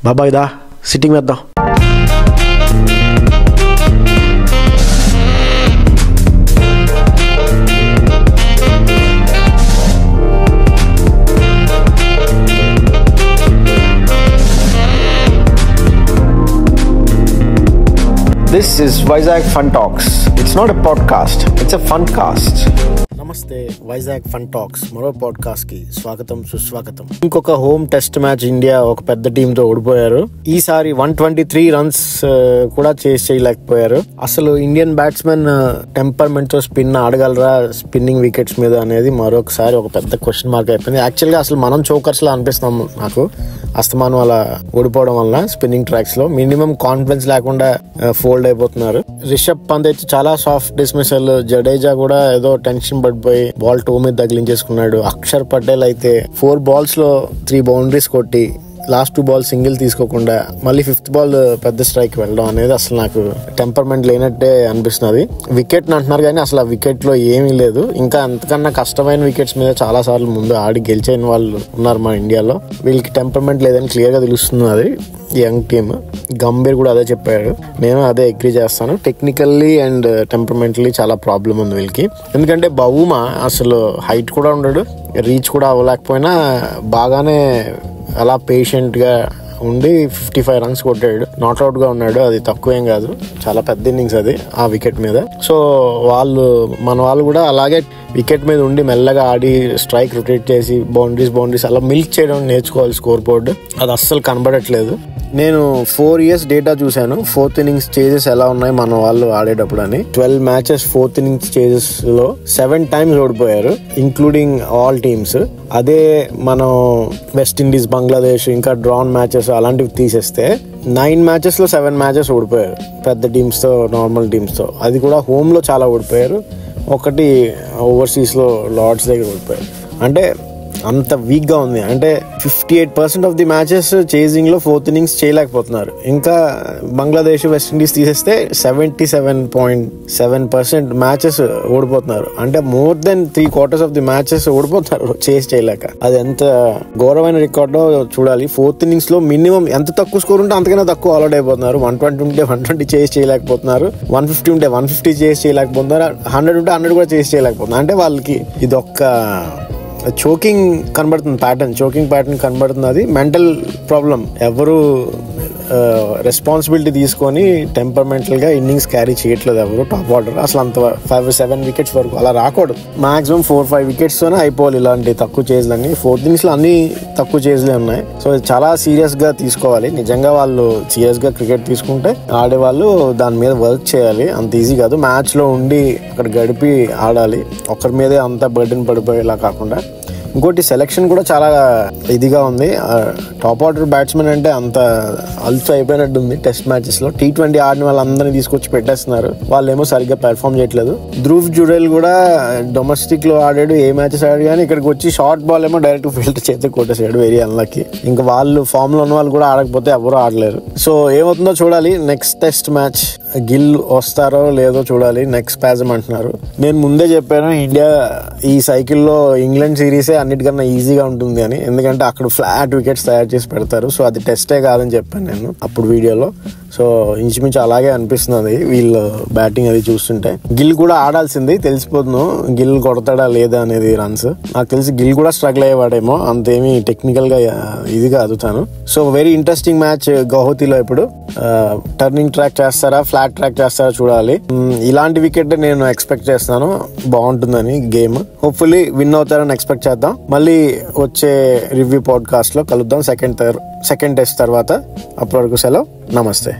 బాబాయ్ దా సిట్టింగ్ వేద్దాం. This is Vizag Fun Talks. It's not a podcast, it's a fun cast. నమస్తే, Vizag fun talks మరో podcast కి స్వాగతం సుస్వాగతం. ఇంకొక హోమ్ టెస్ట్ మ్యాచ్ ఇండియా ఒక పెద్ద టీమ్ తో ఓడిపోయారు. ఈసారి 123 రన్స్ కూడా చేయలేకపోయారు. అసలు ఇండియన్ బ్యాట్స్మెన్ టెంపర్మెంట్ తో స్పిన్ ఆడగలరా స్పిన్నింగ్ వికెట్స్ మీద అనేది మరొకసారి ఒక పెద్ద క్వశ్చన్ మార్క్ అయిపోయింది. యాక్చువల్ గా అసలు మనం చోకర్స్ లా అనిపిస్తున్నాం నాకు, అస్తమానం అలా ఓడిపోవడం వల్ల స్పిన్నింగ్ ట్రాక్స్ లో మినిమం కాన్ఫిడెన్స్ లేకుండా ఫోల్డ్ అయిపోతున్నారు. రిషబ్ పంత్ అయితే చాలా సాఫ్ట్ డిస్మిసల్, జడేజా కూడా ఏదో టెన్షన్ పడిపోయి బాల్ టో మీద తగిలించేసుకున్నాడు. అక్షర్ పటేల్ అయితే 4 balls లో 3 boundaries కొట్టి లాస్ట్ 2 balls సింగిల్ తీసుకోకుండా మళ్ళీ 5th ball పెద్ద స్ట్రైక్ వెళ్ళడం అనేది అసలు నాకు టెంపర్మెంట్ లేనట్టే అనిపిస్తున్నది. వికెట్ అంటున్నారు కానీ అసలు ఆ వికెట్ లో ఏమీ లేదు. ఇంకా అంతకన్నా కష్టమైన వికెట్స్ మీద చాలా సార్లు ముందు ఆడి గెలిచిన వాళ్ళు ఉన్నారు మన ఇండియాలో. వీళ్ళకి టెంపర్మెంట్ లేదని క్లియర్ గా తెలుస్తున్నది. యంగ్ టీమ్ గంభీర్ కూడా అదే చెప్పాడు, నేను అదే అగ్రీ చేస్తాను. టెక్నికల్లీ అండ్ టెంపర్మెంటలీ చాలా ప్రాబ్లం ఉంది వీళ్ళకి. ఎందుకంటే బౌమా అసలు హైట్ కూడా ఉండడు, రీచ్ కూడా అవ్వలేకపోయినా బాగానే అలా పేషెంట్ గా ఉండి 55 runs కొట్టాడు. నాట్అవుట్ గా ఉన్నాడు, అది తక్కువేం కాదు, చాలా పెద్ద ఇన్నింగ్స్ అది ఆ వికెట్ మీద. సో మన వాళ్ళు కూడా అలాగే వికెట్ మీద ఉండి మెల్లగా ఆడి స్ట్రైక్ రొటేట్ చేసి బౌండరీస్ అలా మిల్క్ చేయడం నేర్చుకోవాలి. స్కోర్ బోర్డ్ అది అస్సలు కనబడట్లేదు. నేను 4 years డేటా చూశాను, 4th innings చేజెస్ ఎలా ఉన్నాయి మన వాళ్ళు ఆడేటప్పుడు అని. 12 matches 4th innings చేజెస్ లో 7 times ఓడిపోయారు, ఇంక్లూడింగ్ ఆల్ టీమ్స్. అదే మనం వెస్టిండీస్, బంగ్లాదేశ్ ఇంకా డ్రాన్ మ్యాచెస్ అలాంటివి తీసేస్తే 9 matches లో 7 matches ఓడిపోయారు పెద్ద టీమ్స్ తో, నార్మల్ టీమ్స్ తో. అది కూడా హోమ్ లో చాలా ఓడిపోయారు, ఒకటి ఓవర్సీస్ లో లార్డ్స్ దగ్గర ఓడిపోయారు. అంటే అంత వీక్ గా ఉంది. అంటే 58% ఆఫ్ ది మ్యాచెస్ చేజింగ్ లో 4th innings చేయలేకపోతున్నారు. ఇంకా బంగ్లాదేశ్, వెస్టిండీస్ తీసేస్తే 77.7% మ్యాచెస్ ఓడిపోతున్నారు. అంటే more than 3/4 of the matches ఓడిపోతున్నారు చేజ్ చేయలేక. అది ఎంత ఘోరమైన రికార్డో చూడాలి. 4th innings లో మినిమం ఎంత తక్కువ స్కోర్ ఉంటే అంతకన్నా తక్కువ ఆల్అౌట్ అయిపోతున్నారు. 120 ఉంటే 120 చేజ్ చేయలేకపోతున్నారు, 150 ఉంటే 150 చేజ్ చేయలేకపోతున్నారు, 100 ఉంటే 100 కూడా చేజ్ చేయలేకపోతున్నారు. అంటే వాళ్ళకి ఇదొక్క చోకింగ్ ప్యాటర్న్ కనబడుతుంది. అది మెంటల్ ప్రాబ్లం. ఎవరు రెస్పాన్సిబిలిటీ తీసుకొని టెంపర్మెంటల్ గా ఇన్నింగ్స్ క్యారీ చేయట్లేదు ఎవరు టాప్ ఆర్డర్. అసలు అంత 5-7 వికెట్స్ వరకు అలా రాకూడదు. మాక్సిమం 4-5 వికెట్స్ తోనే అయిపోవాలి ఇలాంటి తక్కువ చేజ్లన్నీ. 4th innings లో అన్ని తక్కువ చేజ్లే ఉన్నాయి. సో చాలా సీరియస్ గా తీసుకోవాలి. నిజంగా వాళ్ళు సీరియస్ గా క్రికెట్ తీసుకుంటే ఆడేవాళ్ళు దాని మీద వర్క్ చేయాలి. అంత ఈజీ కాదు. మ్యాచ్ లో ఉండి అక్కడ గడిపి ఆడాలి, ఒక్కరి మీదే అంత బర్డెన్ పడిపోయేలా కాకుండా. ఇంకోటి సెలెక్షన్ కూడా చాలా ఇదిగా ఉంది. టాప్ ఆర్డర్ బ్యాట్స్మెన్ అంటే అంత అల్ఫ్ అయిపోయినట్టు ఉంది. టెస్ట్ మ్యాచెస్ లో T20 ఆడిన వాళ్ళందరినీ తీసుకొచ్చి పెట్టేస్తున్నారు, వాళ్ళేమో సరిగ్గా పెర్ఫామ్ చేయట్లేదు. ధ్రువ్ జుడేల్ కూడా డొమెస్టిక్ లో ఆడాడు, ఏ మ్యాచెస్ ఆడాడు, కానీ ఇక్కడికి వచ్చి షార్ట్ బాల్ ఏమో డైరెక్ట్ ఫీల్డ్ చేతి కొట్టేసాడు. Very unlucky. ఇంకా వాళ్ళు ఫామ్ లో ఉన్న వాళ్ళు కూడా ఆడకపోతే ఎవరు ఆడలేరు. సో ఏమవుతుందో చూడాలి. నెక్స్ట్ టెస్ట్ మ్యాచ్ గిల్ వస్తారో లేదో చూడాలి. నెక్స్ట్ స్పాజమ్ అంటున్నారు. నేను ముందే చెప్పాను ఇండియా ఈ సైకిల్లో ఇంగ్లాండ్ సిరీసే అన్నిటికన్నా ఈజీగా ఉంటుంది అని, ఎందుకంటే అక్కడ ఫ్లాట్ వికెట్స్ తయారు చేసి పెడతారు. సో అది టెస్టే కాదని చెప్పాను నేను అప్పుడు వీడియోలో. సో ఇంచుమించు అలాగే అనిపిస్తున్నది వీళ్ళు బ్యాటింగ్ అది చూస్తుంటే. గిల్ కూడా ఆడాల్సింది, తెలిసిపోతుంది గిల్ కొడతాడా లేదా అనేది రన్స్. నాకు తెలిసి గిల్ కూడా స్ట్రగుల్ అయ్యేవాడేమో, అంతేమీ టెక్నికల్ గా ఇది కాదు తను. సో వెరీ ఇంట్రెస్టింగ్ మ్యాచ్ గౌహతిలో. ఇప్పుడు టర్నింగ్ ట్రాక్ చేస్తారా, ఫ్లాట్ ట్రాక్ చేస్తారా చూడాలి. ఇలాంటి వికెట్ నేను ఎక్స్పెక్ట్ చేస్తున్నాను, బాగుంటుందని గేమ్. హోప్ఫుల్లీ విన్ అవుతారని ఎక్స్పెక్ట్ చేద్దాం. మళ్ళీ వచ్చే రివ్యూ పాడ్కాస్ట్ లో కలుద్దాం సెకండ్ టెస్ట్ తర్వాత. అప్పటి వరకు సెలవు, నమస్తే.